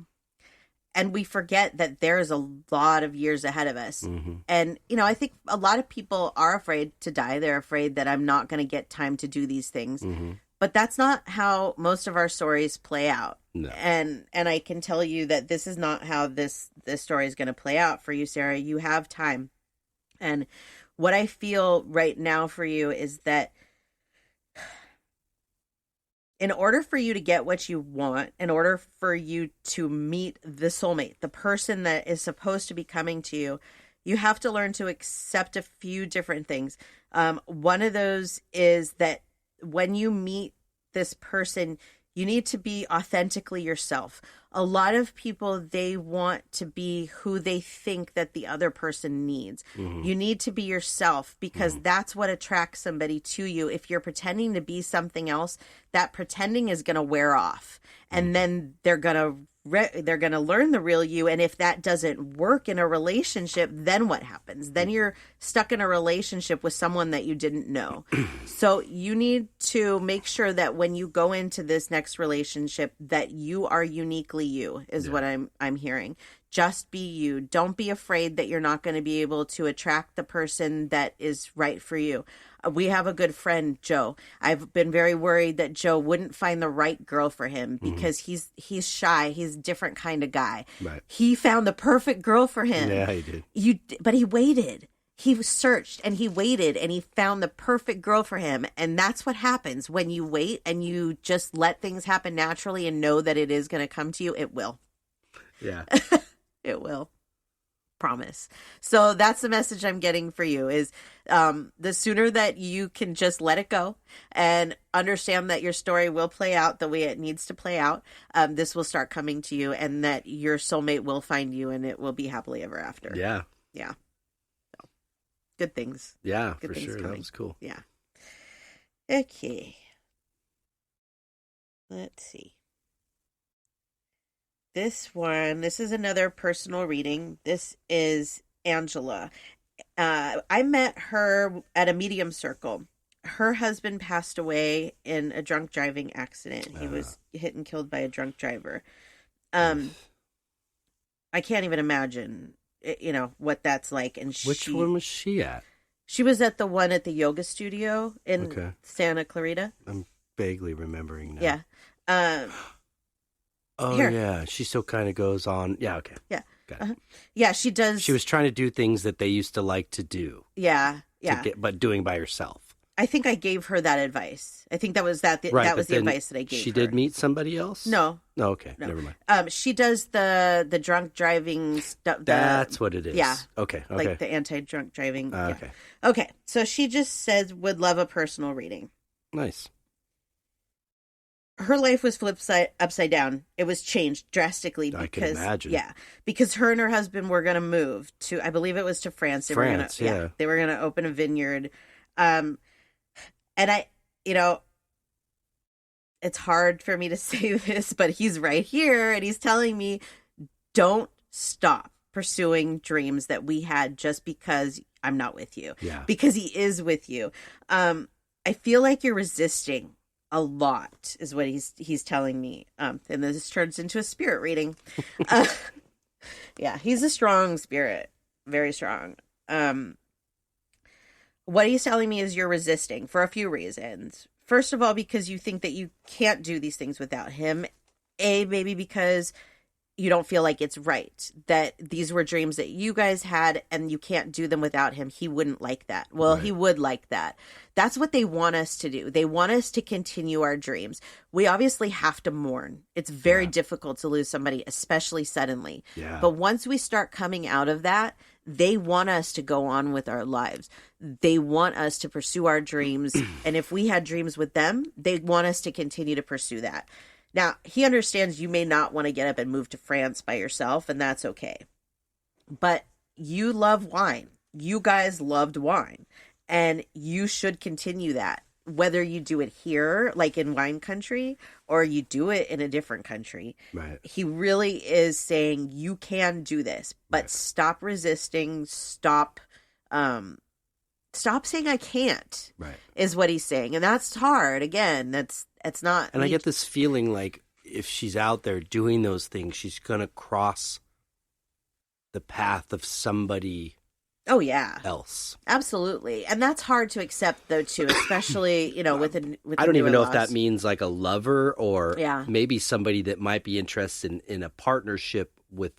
And we forget that there's a lot of years ahead of us. Mm-hmm. And, I think a lot of people are afraid to die. They're afraid that I'm not going to get time to do these things. Mm-hmm. But that's not how most of our stories play out. No. And I can tell you that this is not how this story is going to play out for you, Sarah. You have time. And what I feel right now for you is that in order for you to get what you want, in order for you to meet the soulmate, the person that is supposed to be coming to you, you have to learn to accept a few different things. One of those is that when you meet this person, you need to be authentically yourself. A lot of people, they want to be who they think that the other person needs. Mm-hmm. You need to be yourself because that's what attracts somebody to you. If you're pretending to be something else, that pretending is going to wear off. And then they're going to learn the real you. And if that doesn't work in a relationship, then what happens? Then you're stuck in a relationship with someone that you didn't know. So you need to make sure that when you go into this next relationship, that you are uniquely you, is what I'm hearing. Just be you. Don't be afraid that you're not going to be able to attract the person that is right for you. We have a good friend, Joe. I've been very worried that Joe wouldn't find the right girl for him because he's shy. He's a different kind of guy. Right. He found the perfect girl for him. Yeah, he did. But he waited. He searched and he waited and he found the perfect girl for him. And that's what happens when you wait and you just let things happen naturally and know that it is going to come to you. It will. Yeah. It will. Promise. So that's the message I'm getting for you is the sooner that you can just let it go and understand that your story will play out the way it needs to play out, this will start coming to you and that your soulmate will find you and it will be happily ever after. Yeah. Yeah. So, good things. Yeah, good for things sure. coming. That was cool. Yeah. Okay. Let's see. This is another personal reading. This is Angela. I met her at a medium circle. Her husband passed away in a drunk driving accident. He was hit and killed by a drunk driver. I can't even imagine, what that's like. And which one was she at? She was at the one at the yoga studio in Santa Clarita. I'm vaguely remembering now. Yeah. Oh, Here. yeah. She still kind of goes on. Yeah, okay. Yeah. Got it. Uh-huh. Yeah, she does. She was trying to do things that they used to like to do. Yeah, yeah. But doing by herself. I think I gave her that advice. I think that was that was the advice that I gave her. She did meet somebody else? No. No, okay. No. Never mind. She does the drunk driving stuff. That's what it is. Yeah. Okay. Like the anti-drunk driving. Yeah. Okay. Okay. So she just says, would love a personal reading. Nice. Her life was flipped upside down. It was changed drastically because, I can imagine. Yeah, because her and her husband were going to move to, I believe it was to France. They were going to open a vineyard. And I, it's hard for me to say this, but he's right here and he's telling me, don't stop pursuing dreams that we had just because I'm not with you. Yeah. Because he is with you. I feel like you're resisting a lot is what he's telling me. And this turns into a spirit reading. Yeah, he's a strong spirit. Very strong. What he's telling me is you're resisting for a few reasons. First of all, because you think that you can't do these things without him. Maybe because you don't feel like it's right, that these were dreams that you guys had and you can't do them without him. He wouldn't like that. Well, He would like that. That's what they want us to do. They want us to continue our dreams. We obviously have to mourn. It's very difficult to lose somebody, especially suddenly. Yeah. But once we start coming out of that, they want us to go on with our lives. They want us to pursue our dreams. And if we had dreams with them, they want us to continue to pursue that. Now, he understands you may not want to get up and move to France by yourself, and that's okay. But you love wine. You guys loved wine, and you should continue that, whether you do it here, like in wine country, or you do it in a different country. Right. He really is saying you can do this, but stop resisting, stop saying I can't, is what he's saying. And that's hard. Again, it's not. And I get this feeling like if she's out there doing those things, she's going to cross the path of somebody Oh, yeah. else. Absolutely. And that's hard to accept, though, too, especially, with I don't even know laws. if that means like a lover or Yeah. maybe somebody that might be interested in a partnership with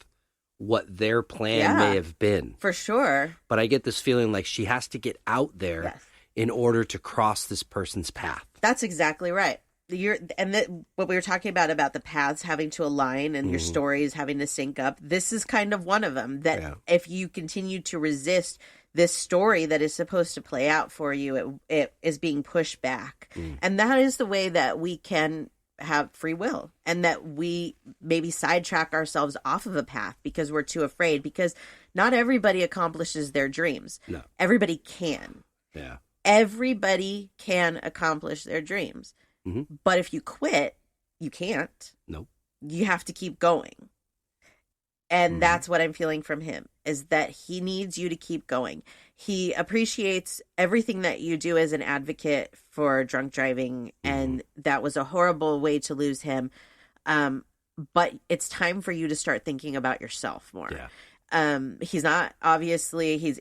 what their plan may have been. For sure. But I get this feeling like she has to get out there Yes. in order to cross this person's path. That's exactly right. What we were talking about the paths having to align and your stories having to sync up, this is kind of one of them. That if you continue to resist this story that is supposed to play out for you, it is being pushed back. And that is the way that we can have free will, and that we maybe sidetrack ourselves off of a path because we're too afraid, because not everybody accomplishes their dreams. No. Everybody can. Yeah. Everybody can accomplish their dreams. But if you quit, you can't. Nope. You have to keep going. And that's what I'm feeling from him, is that he needs you to keep going. He appreciates everything that you do as an advocate for drunk driving, and that was a horrible way to lose him. But it's time for you to start thinking about yourself more. Yeah. He's not, obviously, he's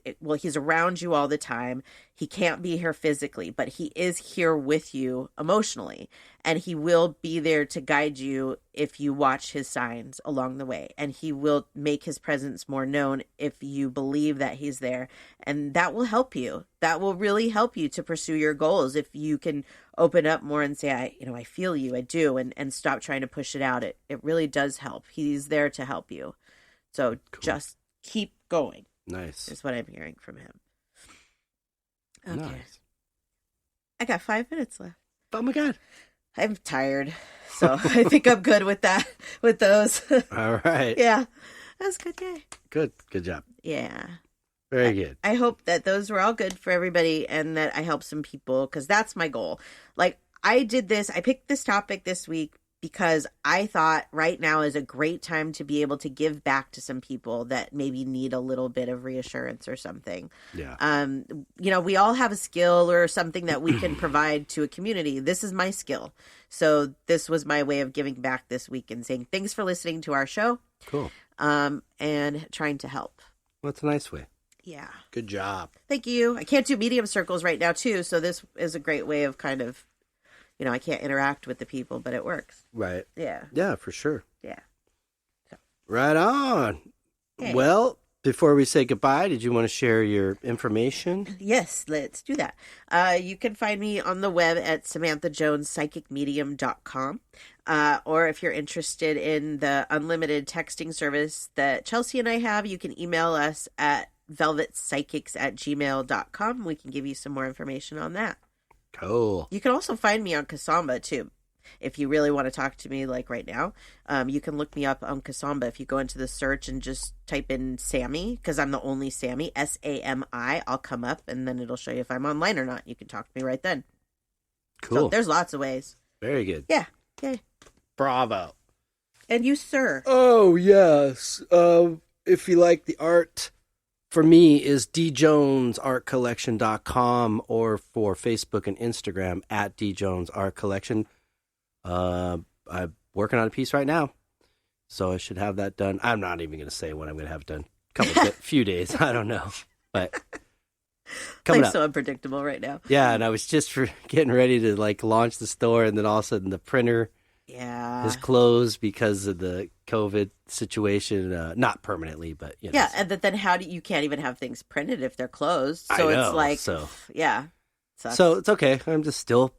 around you all the time. He can't be here physically, but he is here with you emotionally, and he will be there to guide you if you watch his signs along the way, and he will make his presence more known if you believe that he's there, and that will help you. That will really help you to pursue your goals if you can open up more and say, I feel you, I do, and stop trying to push it out. It really does help. He's there to help you. So just keep going. Nice. Is what I'm hearing from him. Okay. Nice. I got 5 minutes left. Oh my God. I'm tired. So I think I'm good with that, with those. All right. Yeah. That was a good day. Good. Good job. Yeah. Very good. I hope that those were all good for everybody and that I helped some people, because that's my goal. Like, I picked this topic this week because I thought right now is a great time to be able to give back to some people that maybe need a little bit of reassurance or something. Yeah. We all have a skill or something that we can provide to a community. This is my skill. So this was my way of giving back this week and saying thanks for listening to our show. Cool. And trying to help. Well, that's a nice way. Yeah. Good job. Thank you. I can't do medium circles right now too. So this is a great way of kind of, I can't interact with the people, but it works. Right. Yeah. Yeah, for sure. Yeah. Right on. Hey. Well, before we say goodbye, did you want to share your information? Yes, let's do that. You can find me on the web at SamanthaJonesPsychicMedium.com. Or if you're interested in the unlimited texting service that Chelsea and I have, you can email us at velvetpsychics@gmail.com. We can give you some more information on that. Cool. You can also find me on Kasamba too. If you really want to talk to me like right now, you can look me up on Kasamba. If you go into the search and just type in Sammy, because I'm the only Sammy, SAMI, I'll come up and then it'll show you if I'm online or not. You can talk to me right then. Cool. So there's lots of ways. Very good. Yeah. Okay. Bravo. And you, sir. Oh, yes. If you like the art, for me is djonesartcollection.com, or for Facebook and Instagram at djonesartcollection. I'm working on a piece right now, so I should have that done. I'm not even going to say when I'm going to have it done. Few days. I don't know, but coming Life's up. so unpredictable right now. Yeah, and I was just getting ready to launch the store, and then all of a sudden the printer is closed because of the COVID situation. Not permanently, but yeah. And then you can't even have things printed if they're closed. So I know, it's like, so. Yeah. So it's okay. I'm just still,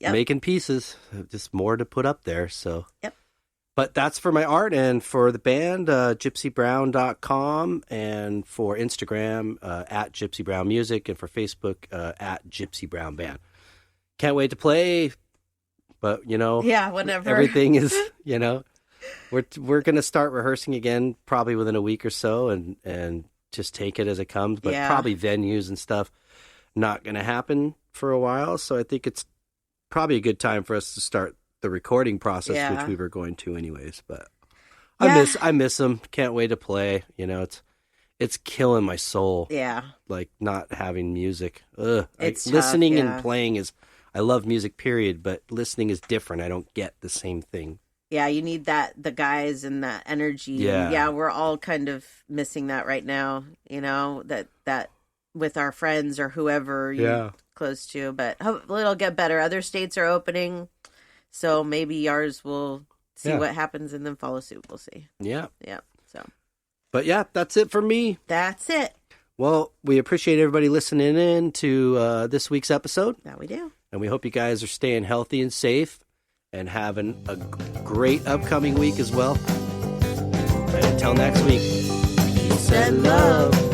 making pieces. Just more to put up there. So. Yep. But that's for my art, and for the band, gypsybrown.com, and for Instagram, at Gypsy Brown Music, and for Facebook, at Gypsy Brown Band. Can't wait to play, but, yeah, whenever. Everything is, we're going to start rehearsing again probably within a week or so, and just take it as it comes, but probably venues and stuff not going to happen for a while, so I think it's probably a good time for us to start the recording process, which we were going to anyways, but I miss them. Can't wait to play. It's killing my soul. Yeah. Like not having music. Ugh. It's tough, listening and playing I love music, period, but listening is different. I don't get the same thing Yeah, you need the guys and that energy. Yeah. And yeah, we're all kind of missing that right now, that with our friends or whoever you're close to. But hopefully it'll get better. Other states are opening, so maybe ours will see what happens and then follow suit. We'll see. Yeah. Yeah. So. But yeah, that's it for me. That's it. Well, we appreciate everybody listening in to this week's episode. That we do. And we hope you guys are staying healthy and safe and having a great upcoming week as well. And until next week, peace and love.